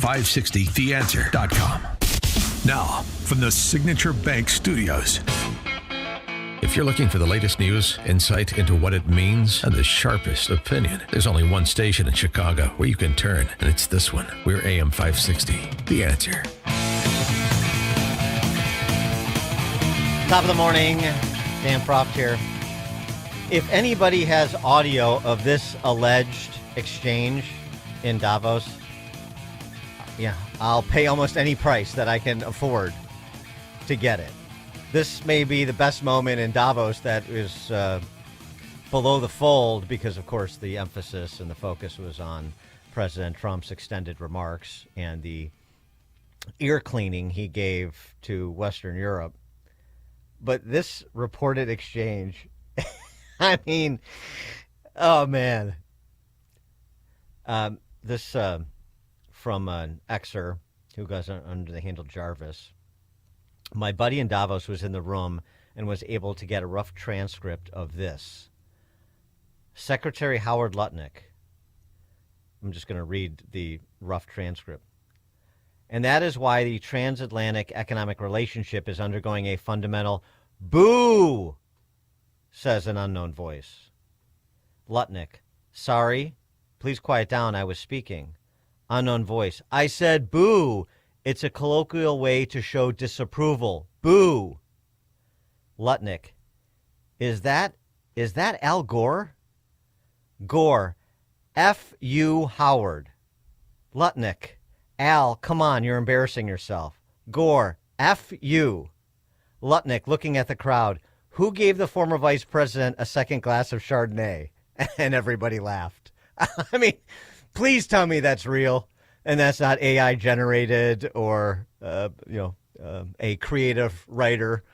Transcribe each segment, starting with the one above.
AM560theanswer.com. Now, from the Signature Bank Studios. If you're looking for the latest news, insight into what it means, and the sharpest opinion, there's only one station in Chicago where you can turn, and it's this one. We're AM560, The Answer. Top of the morning, Dan Proft here. If anybody has audio of this alleged exchange in Davos, yeah, I'll pay almost any price that I can afford to get it. This may be the best moment in Davos that is below the fold because, of course, the emphasis and the focus was on President Trump's extended remarks and the ear cleaning he gave to Western Europe. But this reported exchange, I mean, oh, man. This from an Xer who goes under the handle Jarvis. My buddy in Davos was in the room and was able to get a rough transcript of this. Secretary Howard Lutnick. I'm just going to read the rough transcript. And that is why the transatlantic economic relationship is undergoing a fundamental boo, says an unknown voice. Lutnick. Sorry. Please quiet down. I was speaking. Unknown voice. I said boo. It's a colloquial way to show disapproval. Boo. Lutnick. Is that Al Gore? Gore. F you, Howard. Lutnick. Al, come on, you're embarrassing yourself. Gore. F you. Lutnick, looking at the crowd. Who gave the former vice president a second glass of Chardonnay? And everybody laughed. I mean, please tell me that's real. And that's not AI generated or, a creative writer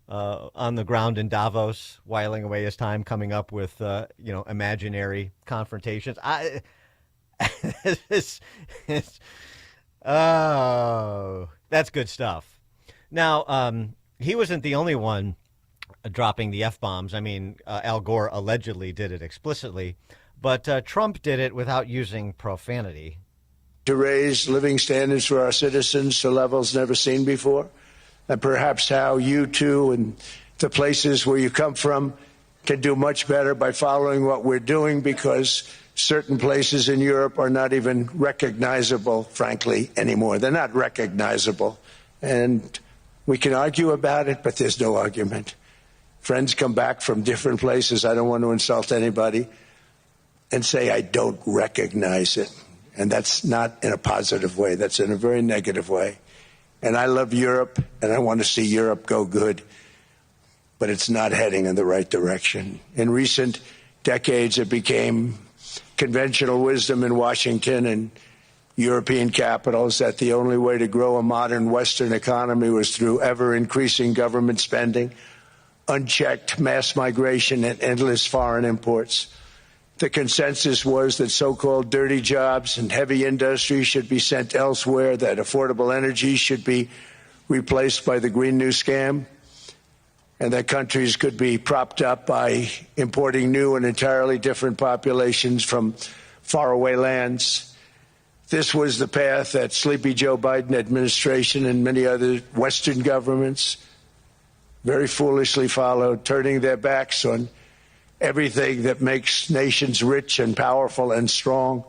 on the ground in Davos, whiling away his time coming up with, imaginary confrontations. Oh, that's good stuff. Now, he wasn't the only one dropping the F-bombs. I mean, Al Gore allegedly did it explicitly, but Trump did it without using profanity. To raise living standards for our citizens to levels never seen before, and perhaps how you too and the places where you come from can do much better by following what we're doing, because certain places in Europe are not even recognizable, frankly, anymore. They're not recognizable. And we can argue about it, but there's no argument. Friends come back from different places. I don't want to insult anybody and say I don't recognize it. And that's not in a positive way. That's in a very negative way. And I love Europe, and I want to see Europe go good. But it's not heading in the right direction. In recent decades, it became conventional wisdom in Washington and European capitals that the only way to grow a modern Western economy was through ever-increasing government spending, unchecked mass migration, and endless foreign imports. The consensus was that so-called dirty jobs and heavy industry should be sent elsewhere, that affordable energy should be replaced by the Green New Scam, and that countries could be propped up by importing new and entirely different populations from faraway lands. This was the path that Sleepy Joe Biden administration and many other Western governments very foolishly followed, turning their backs on everything that makes nations rich and powerful and strong.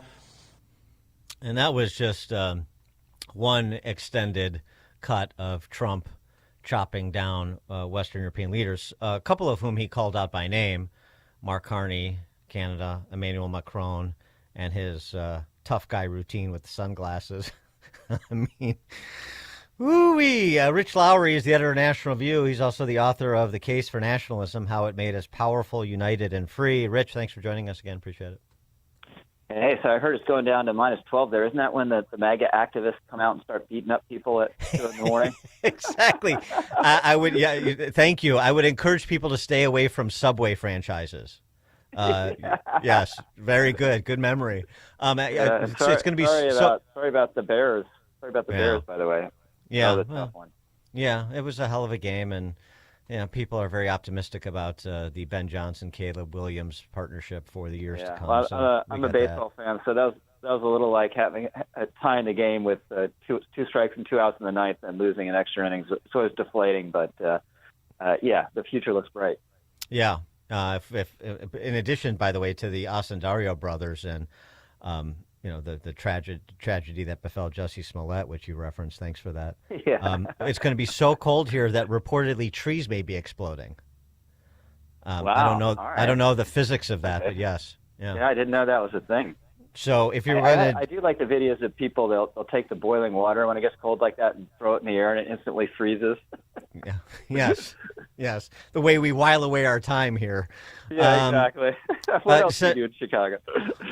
And that was just one extended cut of Trump chopping down Western European leaders, a couple of whom he called out by name: Mark Carney, Canada, Emmanuel Macron, and his tough guy routine with the sunglasses. I mean, ooh-wee. Rich Lowry is the editor of National Review. He's also the author of The Case for Nationalism, How It Made Us Powerful, United, and Free. Rich, thanks for joining us again. Appreciate it. Hey, so I heard it's going down to -12 there. Isn't that when the MAGA activists come out and start beating up people at 2 in the morning? Exactly. I would, thank you. I would encourage people to stay away from Subway franchises. Yes, very good. Good memory. It's going to be sorry about the Bears. Sorry about the Bears, by the way. Yeah, that was a tough one. Yeah, it was a hell of a game, and people are very optimistic about the Ben Johnson, Caleb Williams partnership for the years to come. Well, I'm a baseball fan, so that was a little like having tying the game with two strikes and 2 outs in the ninth and losing in extra innings. So it's deflating, but yeah, the future looks bright. Yeah. If in addition, by the way, to the Ascendario brothers and the tragedy that befell Jussie Smollett, which you referenced. Thanks for that. Yeah. It's going to be so cold here that reportedly trees may be exploding. Wow. I don't know. All right. I don't know the physics of that, Okay. but yes. Yeah, I didn't know that was a thing. So if you're I going do like the videos of people, they'll take the boiling water when it gets cold like that and throw it in the air and it instantly freezes. yeah, yes, the way we while away our time here. Yeah, exactly. What else do you do in Chicago?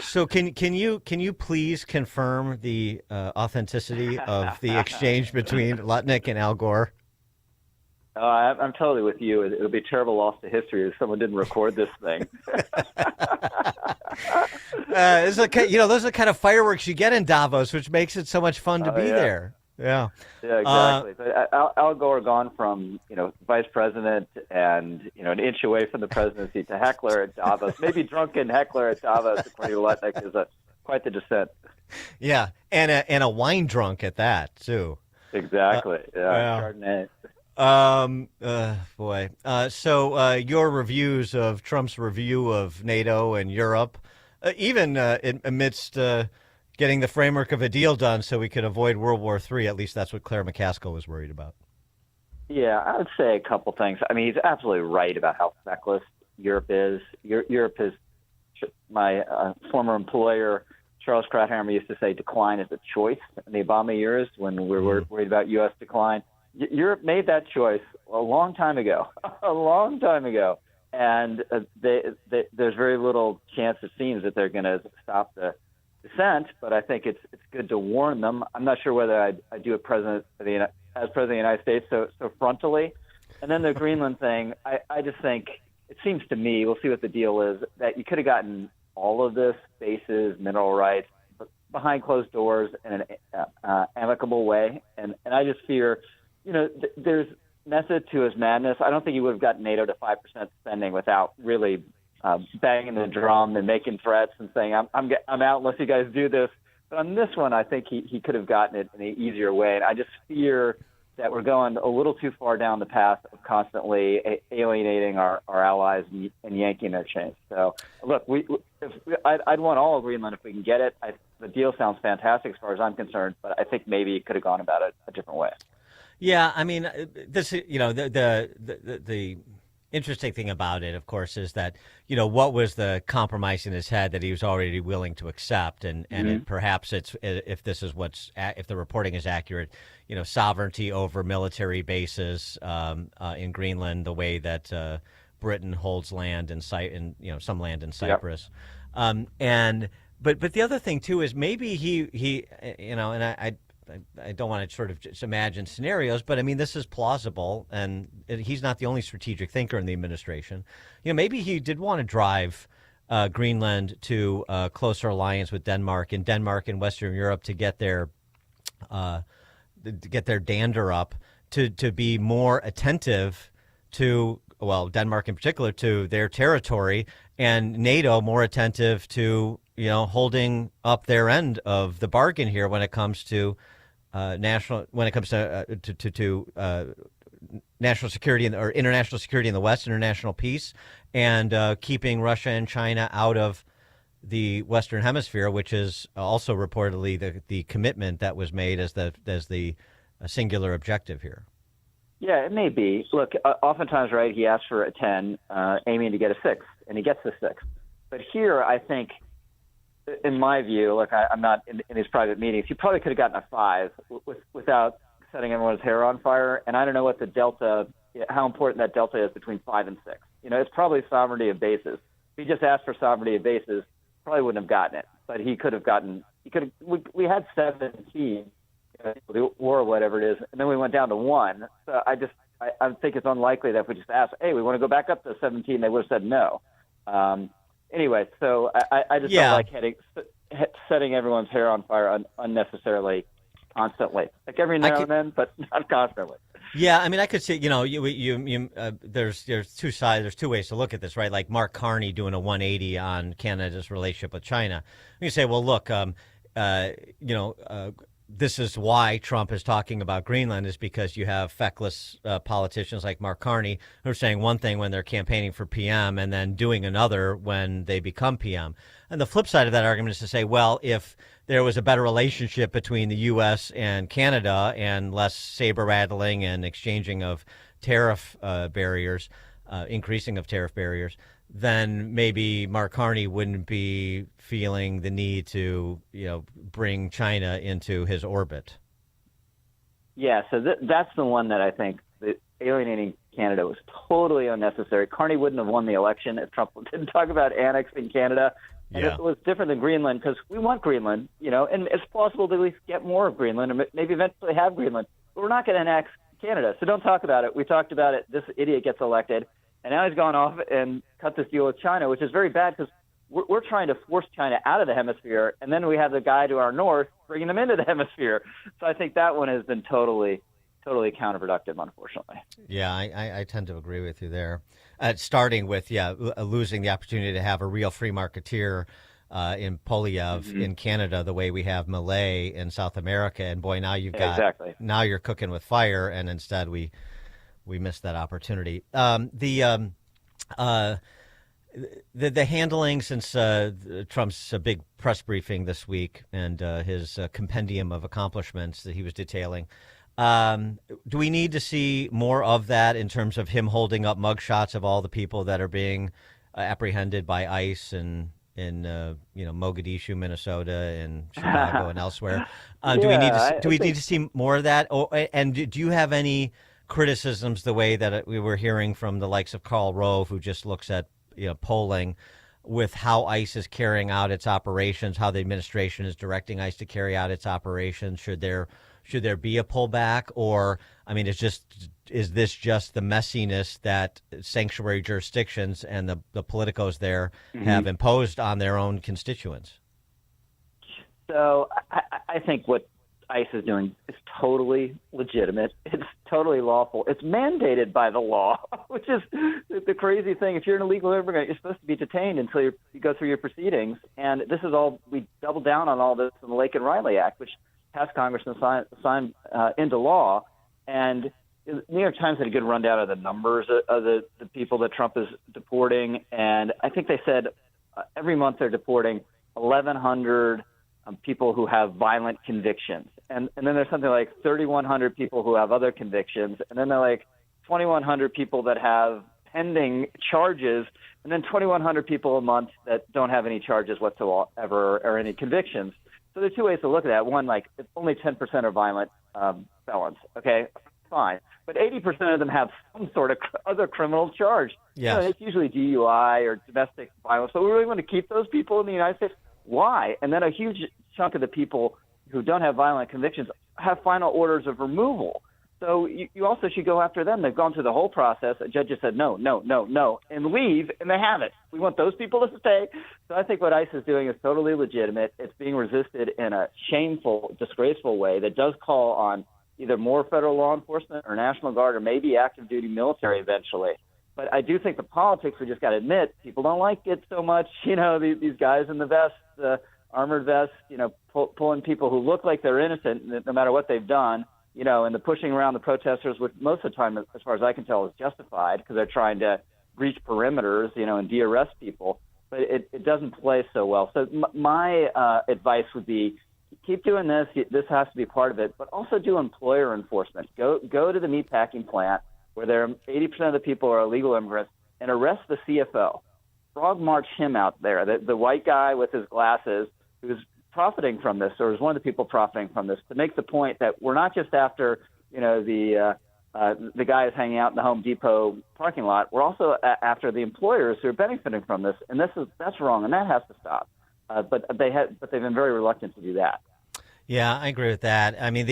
So can you please confirm the authenticity of the exchange between Lutnick and Al Gore? I'm totally with you. It'll be a terrible loss to history if someone didn't record this thing. Those are the kind of fireworks you get in Davos, which makes it so much fun to be there. Yeah. Yeah, exactly. But Al Gore gone from vice president and an inch away from the presidency to heckler at Davos, maybe drunken heckler at Davos, according to Lutnick, is quite the descent. Yeah, and a wine drunk at that too. Exactly. Yeah. Chardonnay. Boy. So your reviews of Trump's review of NATO and Europe, even amidst getting the framework of a deal done so we could avoid World War III, at least that's what Claire McCaskill was worried about. Yeah, I would say a couple things. I mean, he's absolutely right about how feckless Europe is. Europe is, my former employer, Charles Krauthammer, used to say decline is a choice in the Obama years when we were worried about U.S. decline. Europe made that choice a long time ago, and there's very little chance, it seems, that they're going to stop the descent. But I think it's good to warn them. I'm not sure whether I do it as president of the United States so frontally. And then the Greenland thing, I just think it seems to me, we'll see what the deal is, that you could have gotten all of this, bases, mineral rights, behind closed doors in an amicable way. And I just fear. There's method to his madness. I don't think he would have gotten NATO to 5% spending without really banging the drum and making threats and saying, I'm out unless you guys do this. But on this one, I think he could have gotten it in an easier way. And I just fear that we're going a little too far down the path of constantly alienating our allies and yanking their chains. So, look, I'd want all of Greenland if we can get it. The deal sounds fantastic as far as I'm concerned, but I think maybe it could have gone about it a different way. Yeah, I mean, this the interesting thing about it, of course, is that what was the compromise in his head that he was already willing to accept, and perhaps it's if this is if the reporting is accurate, sovereignty over military bases in Greenland, the way that Britain holds land in some land in Cyprus, yep. But the other thing too is maybe he and I don't want to sort of just imagine scenarios, but I mean, this is plausible, and he's not the only strategic thinker in the administration. Maybe he did want to drive Greenland to a closer alliance with Denmark and Western Europe to get their dander up, to be more attentive to, Denmark in particular, to their territory, and NATO more attentive to holding up their end of the bargain here when it comes to national security or international security in the West, international peace, and keeping Russia and China out of the Western Hemisphere, which is also reportedly the commitment that was made as the singular objective here. Yeah, it may be. Look, oftentimes, right, he asks for a 10, aiming to get a 6, and he gets the 6. But here, I think, in my view, look, I'm not in his private meetings, he probably could have gotten a 5 without setting everyone's hair on fire. And I don't know what the delta, how important that delta is between 5 and 6. It's probably sovereignty of bases. If he just asked for sovereignty of bases, probably wouldn't have gotten it. But he could have gotten, we had 17, the war or whatever it is, and then we went down to 1. So I think it's unlikely that if we just asked, hey, we want to go back up to 17, they would have said no. Anyway, so I just don't like setting everyone's hair on fire unnecessarily, constantly. Like every now and then, but not constantly. Yeah, I mean, I could say, there's two sides. There's two ways to look at this, right? Like Mark Carney doing a 180 on Canada's relationship with China. You say, well, look, this is why Trump is talking about Greenland, is because you have feckless politicians like Mark Carney who are saying one thing when they're campaigning for PM and then doing another when they become PM. And the flip side of that argument is to say, well, if there was a better relationship between the U.S. and Canada and less saber rattling and exchanging of tariff barriers, increasing of tariff barriers, then maybe Mark Carney wouldn't be feeling the need to, bring China into his orbit. Yeah, so that's the one that I think that alienating Canada was totally unnecessary. Carney wouldn't have won the election if Trump didn't talk about annexing Canada. And it was different than Greenland because we want Greenland, and it's possible to at least get more of Greenland and maybe eventually have Greenland. But we're not going to annex Canada, so don't talk about it. We talked about it. This idiot gets elected. And now he's gone off and cut this deal with China, which is very bad because we're trying to force China out of the hemisphere, and then we have the guy to our north bringing them into the hemisphere. So I think that one has been totally counterproductive, unfortunately. Yeah, I tend to agree with you there. Starting with, losing the opportunity to have a real free marketeer in Polyev in Canada, the way we have Malay in South America. And boy, now you've got now you're cooking with fire, and instead we missed that opportunity. The handling since Trump's big press briefing this week and his compendium of accomplishments that he was detailing. Do we need to see more of that in terms of him holding up mugshots of all the people that are being apprehended by ICE in Mogadishu, Minnesota, and Chicago and elsewhere? Do we need to see more of that? And do you have any criticisms the way that we were hearing from the likes of Karl Rove, who just looks at polling, with how ICE is carrying out its operations, how the administration is directing ICE to carry out its operations? Should there be a pullback, or is this just the messiness that sanctuary jurisdictions and the politicos there have imposed on their own constituents? So I think what ICE is doing is totally legitimate. It's totally lawful. It's mandated by the law, which is the crazy thing. If you're an illegal immigrant, you're supposed to be detained until you go through your proceedings. And this is all, we doubled down on all this in the Lake and Riley Act, which passed Congress and signed into law. And the New York Times had a good rundown of the numbers of the people that Trump is deporting. And I think they said every month they're deporting 1,100 people who have violent convictions. And then there's something like 3,100 people who have other convictions. And then they're like 2,100 people that have pending charges. And then 2,100 people a month that don't have any charges whatsoever or any convictions. So there are two ways to look at that. One, like, it's only 10% are violent felons. Okay, fine. But 80% of them have some sort of other criminal charge. Yes. It's usually DUI or domestic violence. So we really want to keep those people in the United States. Why? And then a huge chunk of the people who don't have violent convictions have final orders of removal. So you also should go after them. They've gone through the whole process. A judge just said no, and leave, and they have it. We want those people to stay. So I think what ICE is doing is totally legitimate. It's being resisted in a shameful, disgraceful way that does call on either more federal law enforcement or National Guard or maybe active duty military eventually. But I do think the politics, we just got to admit, people don't like it so much. These guys in the vests, armored vests, pulling people who look like they're innocent no matter what they've done, and the pushing around the protesters, which most of the time, as far as I can tell, is justified because they're trying to breach perimeters, and de-arrest people. But it doesn't play so well. So my advice would be keep doing this. This has to be part of it, but also do employer enforcement. Go to the meatpacking plant where 80% of the people are illegal immigrants and arrest the CFO. Frog march him out there, the white guy with his glasses who's profiting from this, or is one of the people profiting from this, to make the point that we're not just after the guys hanging out in the Home Depot parking lot. We're also after the employers who are benefiting from this, and that's wrong, and that has to stop. But they've been very reluctant to do that. Yeah, I agree with that. I mean,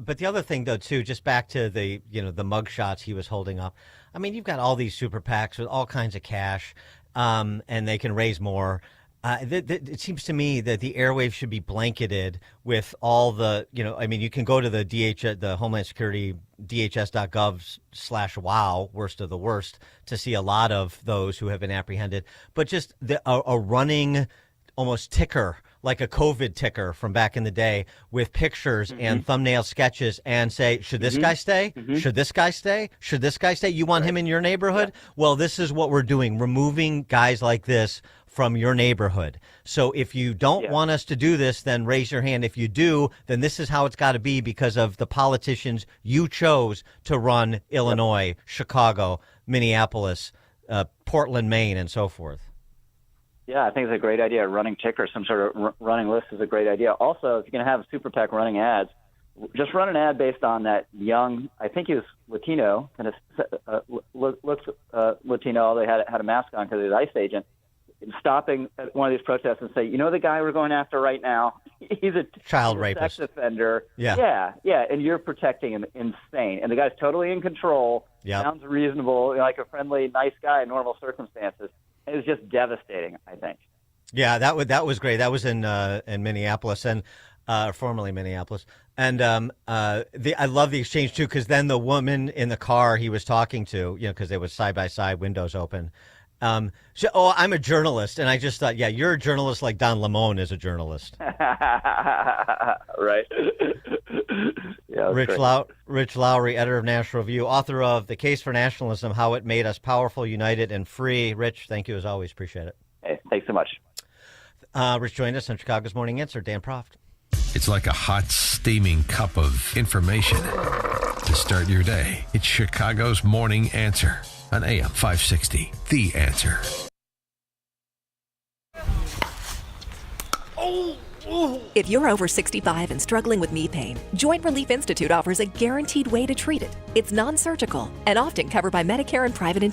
but the other thing though too, just back to the mug shots he was holding up. I mean, you've got all these super PACs with all kinds of cash, and they can raise more. It seems to me that the airwaves should be blanketed with all the, you can go to the Homeland Security, DHS.gov/wow, worst of the worst, to see a lot of those who have been apprehended. But just a running almost ticker like a COVID ticker from back in the day with pictures and thumbnail sketches and say, should this guy stay? Should this guy stay? Should this guy stay? You want him in your neighborhood? Yeah. Well, this is what we're doing, removing guys like this from your neighborhood. So if you don't want us to do this, then raise your hand. If you do, then this is how it's got to be because of the politicians you chose to run Illinois, Chicago, Minneapolis, Portland, Maine, and so forth. Yeah, I think it's a great idea. Running ticker, some sort of running list is a great idea. Also, if you're going to have a super PAC running ads, just run an ad based on that young, I think he was Latino, kind of looks Latino, although he had a mask on because he was an ICE agent, stopping at one of these protests and say, you know the guy we're going after right now? He's a child rapist. Sex offender. Yeah, and you're protecting him. Insane. And the guy's totally in control. Yep. Sounds reasonable, like a friendly, nice guy in normal circumstances. It was just devastating, I think. Yeah, that was great. That was in Minneapolis and formerly Minneapolis. And I love the exchange too, because then the woman in the car he was talking to, because they was side by side, windows open. I'm a journalist, and I just thought, yeah, you're a journalist like Don Lemon is a journalist. Right. Yeah, Rich Lowry, editor of National Review, author of The Case for Nationalism, How It Made Us Powerful, United, and Free. Rich, thank you as always. Appreciate it. Hey, thanks so much. Rich joined us on Chicago's Morning Answer. Dan Proft. It's like a hot, steaming cup of information to start your day. It's Chicago's Morning Answer on AM 560. The Answer. If you're over 65 and struggling with knee pain, Joint Relief Institute offers a guaranteed way to treat it. It's non-surgical and often covered by Medicare and private insurance.